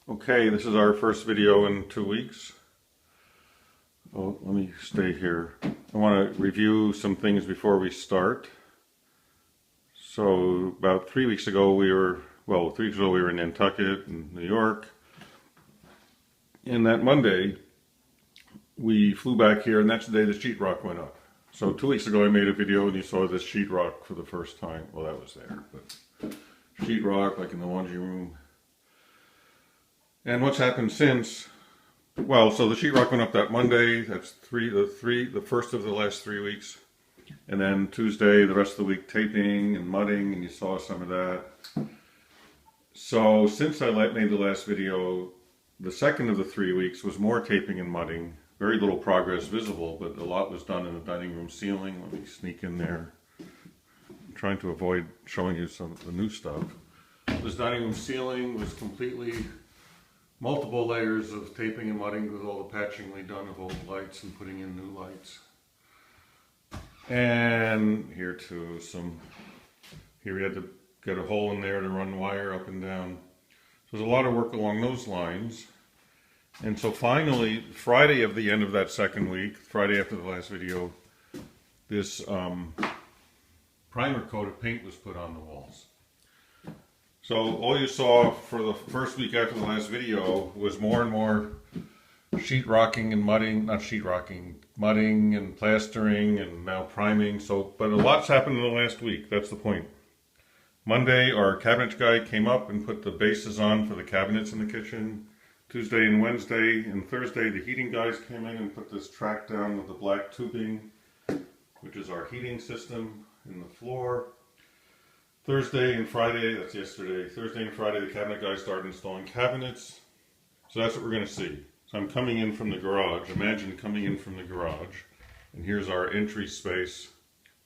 Okay, this is our first video in 2 weeks. Oh, let me stay here. I want to review some things before we start. So about 3 weeks ago we were in Nantucket in New York. And that Monday we flew back here, and that's the day the sheetrock went up. So 2 weeks ago I made a video and you saw this sheetrock for the first time. Well, that was there, but sheetrock like in the laundry room. And what's happened since? Well, so the sheetrock went up that Monday. That's the first of the last 3 weeks. And then Tuesday, the rest of the week, taping and mudding, and you saw some of that. So since I made the last video, the second of the 3 weeks was more taping and mudding. Very little progress visible, but a lot was done in the dining room ceiling. Let me sneak in there. I'm trying to avoid showing you some of the new stuff. This dining room ceiling was completely multiple layers of taping and mudding with all the patching done of old lights and putting in new lights. And here too, here we had to get a hole in there to run wire up and down. So there's a lot of work along those lines. And so finally, Friday of the end of that second week, Friday after the last video, this primer coat of paint was put on the walls. So all you saw for the first week after the last video was more and more sheetrocking and mudding, not sheetrocking, mudding and plastering and now priming. But a lot's happened in the last week. That's the point. Monday, our cabinet guy came up and put the bases on for the cabinets in the kitchen. Tuesday and Wednesday and Thursday, the heating guys came in and put this track down with the black tubing, which is our heating system in the floor. Thursday and Friday, that's yesterday, Thursday and Friday the cabinet guys started installing cabinets. So that's what we're going to see. So I'm coming in from the garage. Imagine coming in from the garage. And here's our entry space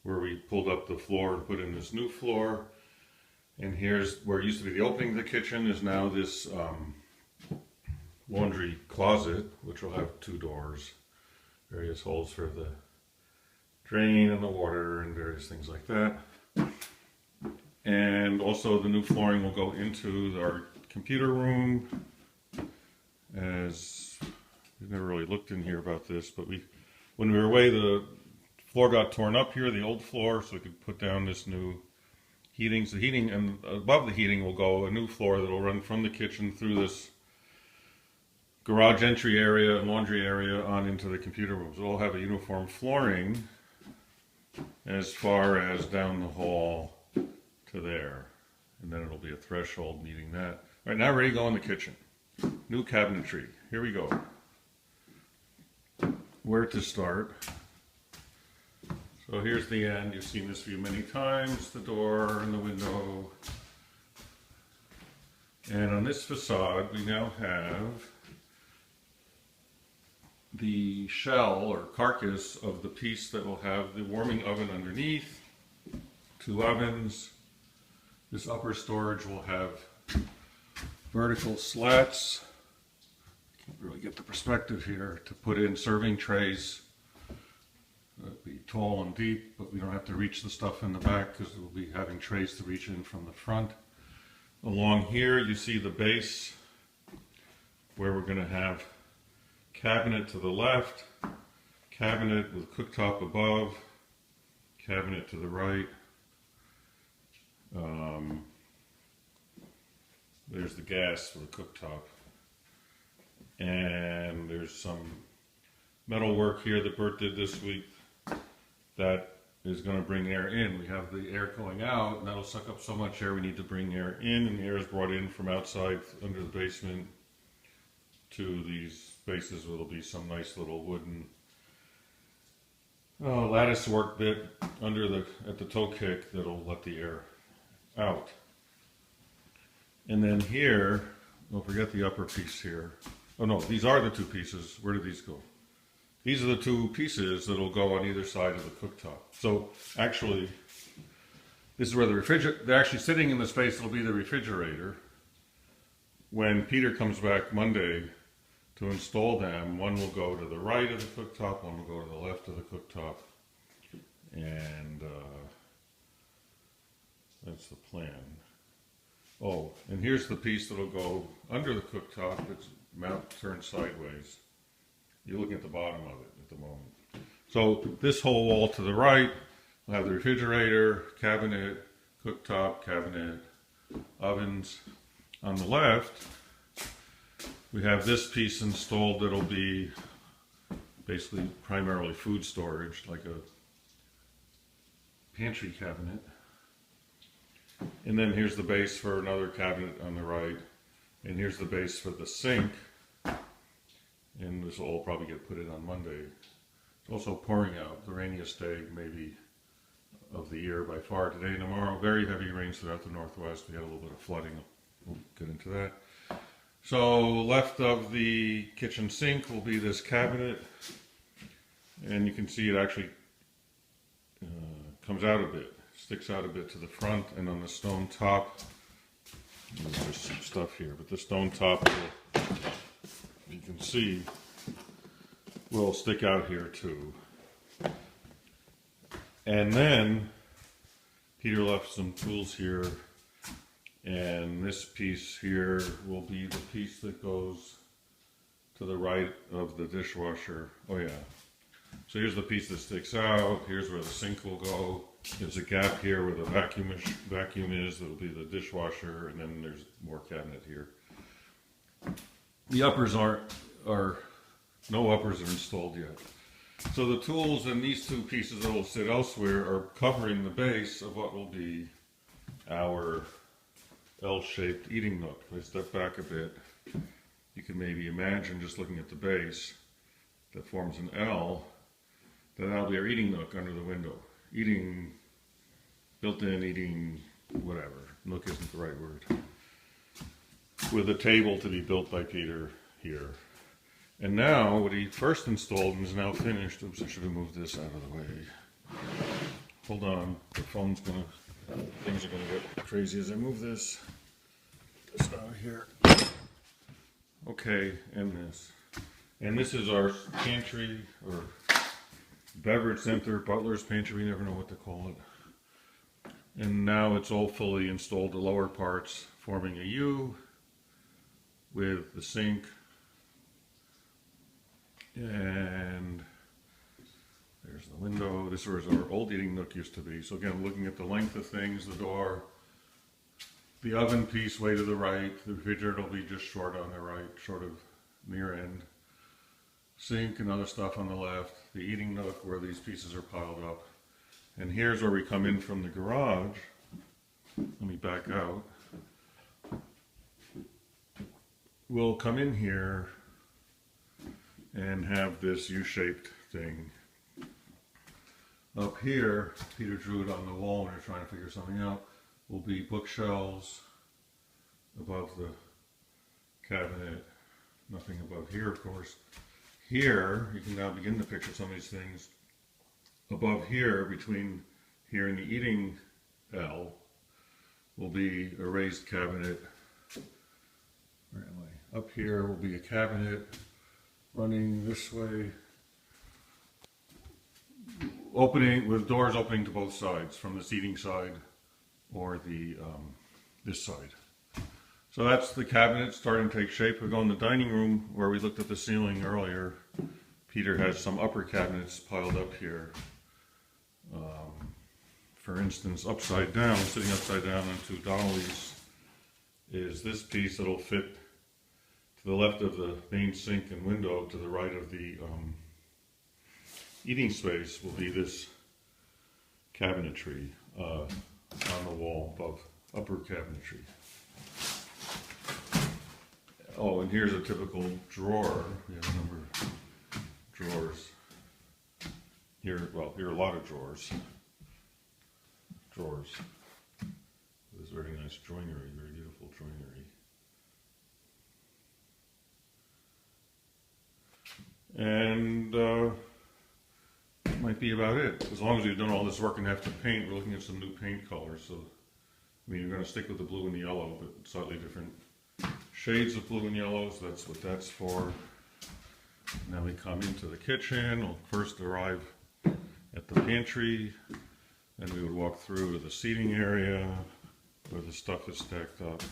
where we pulled up the floor and put in this new floor. And here's where it used to be the opening of the kitchen is now this laundry closet, which will have 2 doors, various holes for the drain and the water and various things like that. And also the new flooring will go into our computer room. As we've never really looked in here about this, but when we were away, the floor got torn up here, the old floor, so we could put down this new heating. So the heating, and above the heating will go a new floor that will run from the kitchen through this garage entry area and laundry area on into the computer rooms. It'll all have a uniform flooring as far as down the hall to there, and then it'll be a threshold meeting that. Right now, ready to go in the kitchen. New cabinetry. Here we go. Where to start? So here's the end. You've seen this view many times. The door and the window. And on this facade, we now have the shell or carcass of the piece that will have the warming oven underneath. 2 ovens. This upper storage will have vertical slats. Can't really get the perspective here to put in serving trays. It'll be tall and deep, but we don't have to reach the stuff in the back because we'll be having trays to reach in from the front. Along here you see the base where we're going to have cabinet to the left, cabinet with cooktop above, cabinet to the right. There's the gas for the cooktop. And there's some metal work here that Bert did this week that is going to bring air in. We have the air going out, and that'll suck up so much air we need to bring air in, and the air is brought in from outside under the basement to these spaces where there'll be some nice little wooden lattice work bit at the toe kick that'll let the air out. And then here, don't forget the upper piece here. Oh no, these are the 2 pieces. Where do these go? These are the 2 pieces that'll go on either side of the cooktop. So actually, this is where the refrigerator, they're actually sitting in the space that'll be the refrigerator. When Peter comes back Monday to install them, one will go to the right of the cooktop, one will go to the left of the cooktop. And that's the plan. Oh, and here's the piece that'll go under the cooktop. It's turned sideways. You're looking at the bottom of it at the moment. So this whole wall to the right will have the refrigerator, cabinet, cooktop, cabinet, ovens. On the left, we have this piece installed that'll be basically primarily food storage, like a pantry cabinet. And then here's the base for another cabinet on the right. And here's the base for the sink. And this will all probably get put in on Monday. It's also pouring out, the rainiest day maybe of the year by far today and tomorrow. Very heavy rains throughout the Northwest. We had a little bit of flooding. We'll get into that. So left of the kitchen sink will be this cabinet. And you can see it actually comes out a bit, sticks out a bit to the front, and on the stone top, there's some stuff here, but the stone top will, you can see, will stick out here too. And then Peter left some tools here, and this piece here will be the piece that goes to the right of the dishwasher. Oh yeah. So here's the piece that sticks out. Here's where the sink will go. There's a gap here where the vacuum is. That'll be the dishwasher, and then there's more cabinet here. The uppers no uppers are installed yet. So the tools and these two pieces that will sit elsewhere are covering the base of what will be our L-shaped eating nook. If I step back a bit, you can maybe imagine, just looking at the base that forms an L, that'll be our eating nook under the window. Eating, built-in eating, whatever. Nook isn't the right word. With a table to be built by Peter here. And now, what he first installed and is now finished, oops, I should have moved this out of the way. Hold on, the phone's things are gonna get crazy as I move this out of here. Okay, and this. And this is our pantry, or beverage center, butler's pantry, we never know what to call it. And now it's all fully installed, the lower parts forming a U with the sink. And there's the window. This is where our old eating nook used to be. So again, looking at the length of things, the door, the oven piece way to the right, the refrigerator will be just short on the right, short of near end. Sink and other stuff on the left, the eating nook where these pieces are piled up. And here's where we come in from the garage. Let me back out. We'll come in here and have this U-shaped thing. Up here, Peter drew it on the wall when we were trying to figure something out, will be bookshelves above the cabinet. Nothing above here, of course. Here, you can now begin to picture some of these things. Above here, between here and the eating L, will be a raised cabinet. Where am I? Up here will be a cabinet running this way, opening with doors opening to both sides, from the seating side or the this side. So that's the cabinet starting to take shape. We go in the dining room where we looked at the ceiling earlier. Peter has some upper cabinets piled up here. For instance, upside down, sitting upside down on two dollies, is this piece that'll fit to the left of the main sink and window, to the right of the eating space will be this cabinetry on the wall above, upper cabinetry. Oh, and here's a typical drawer. We have a number of drawers. Here, well, here are a lot of drawers. This very nice joinery, very beautiful joinery. And that might be about it. As long as we've done all this work and have to paint, we're looking at some new paint colors. So, I mean, you're going to stick with the blue and the yellow, but slightly different shades of blue and yellows. That's what that's for. Now we come into the kitchen. We'll first arrive at the pantry. Then we would walk through to the seating area. where the stuff is stacked up.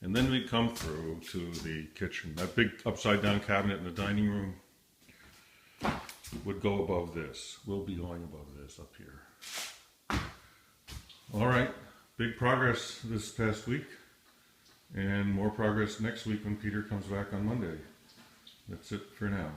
And then we come through to the kitchen. That big upside down cabinet in the dining room would go above this. We'll be going above this up here. All right, big progress this past week, and more progress next week when Peter comes back on Monday. That's it for now.